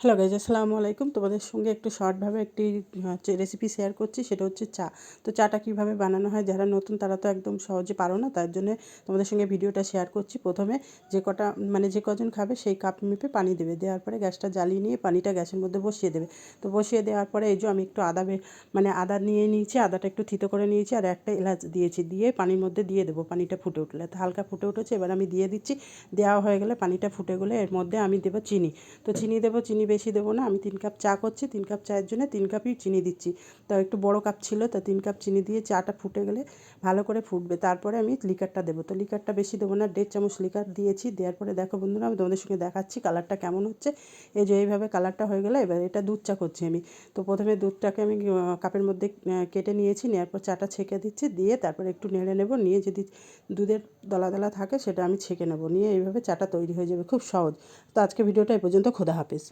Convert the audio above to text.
Hello guys, আসসালামু আলাইকুম। তোমাদের সঙ্গে একটু শর্টভাবে একটি রেসিপি শেয়ার করছি, সেটা হচ্ছে চা। তো চাটা কীভাবে বানানো হয়, যারা নতুন তারা তো একদম সহজে পারো না, তার জন্য তোমাদের সঙ্গে ভিডিওটা শেয়ার করছি। প্রথমে যে কজন খাবে সেই কাপ মেপে পানি দেবে, দেওয়ার পরে গ্যাসটা জ্বালিয়ে নিয়ে পানিটা গ্যাসের মধ্যে বসিয়ে দেবে। তো বসিয়ে দেওয়ার পরে এই যে আমি একটু আদা নিয়ে নিয়েছি, আদাটা একটু থিতো করে নিয়েছি, আর একটা এলাচ দিয়েছি, দিয়ে পানির মধ্যে দিয়ে দেবো। পানিটা ফুটে উঠলে, তো হালকা ফুটে উঠেছে, এবার আমি দিয়ে দিচ্ছি। দেওয়া হয়ে গেলে, পানিটা ফুটে গেলে এর মধ্যে আমি দেবো চিনি। তো চিনি দেবো, চিনি বেশি দেবো না, আমি 3 কাপ চা করছি, 3 কাপ চায়ের জন্য 3 কাপই চিনি দিচ্ছি। তো একটু বড় কাপ ছিল, তো 3 কাপ চিনি দিয়ে চাটা ফুটে গেলে ভালো করে ফুটবে, তারপরে আমি লিকারটা দেবো। তো লিকারটা বেশি দেবো না, 1.5 চামচ লিকার দিয়েছি। দেওয়ার পরে দেখো বন্ধুরা, আমি তোমাদের সঙ্গে দেখাচ্ছি কালারটা কেমন হচ্ছে। এই যে এইভাবে কালারটা হয়ে গেলে, এবার এটা দুধ চা করছি আমি। তো প্রথমে দুধটাকে আমি কাপের মধ্যে কেটে নিয়েছি, নেওয়ার পর চাটা ছেঁকে দিচ্ছি, দিয়ে তারপরে একটু নেড়ে নেব, নিয়ে যদি দুধের দলা দলা থাকে সেটা আমি ছেঁকে নেব, নিয়ে এইভাবে চাটা তৈরি হয়ে যাবে, খুব সহজ। তো আজকে ভিডিওটা এই পর্যন্ত, খোদা হাফেজ।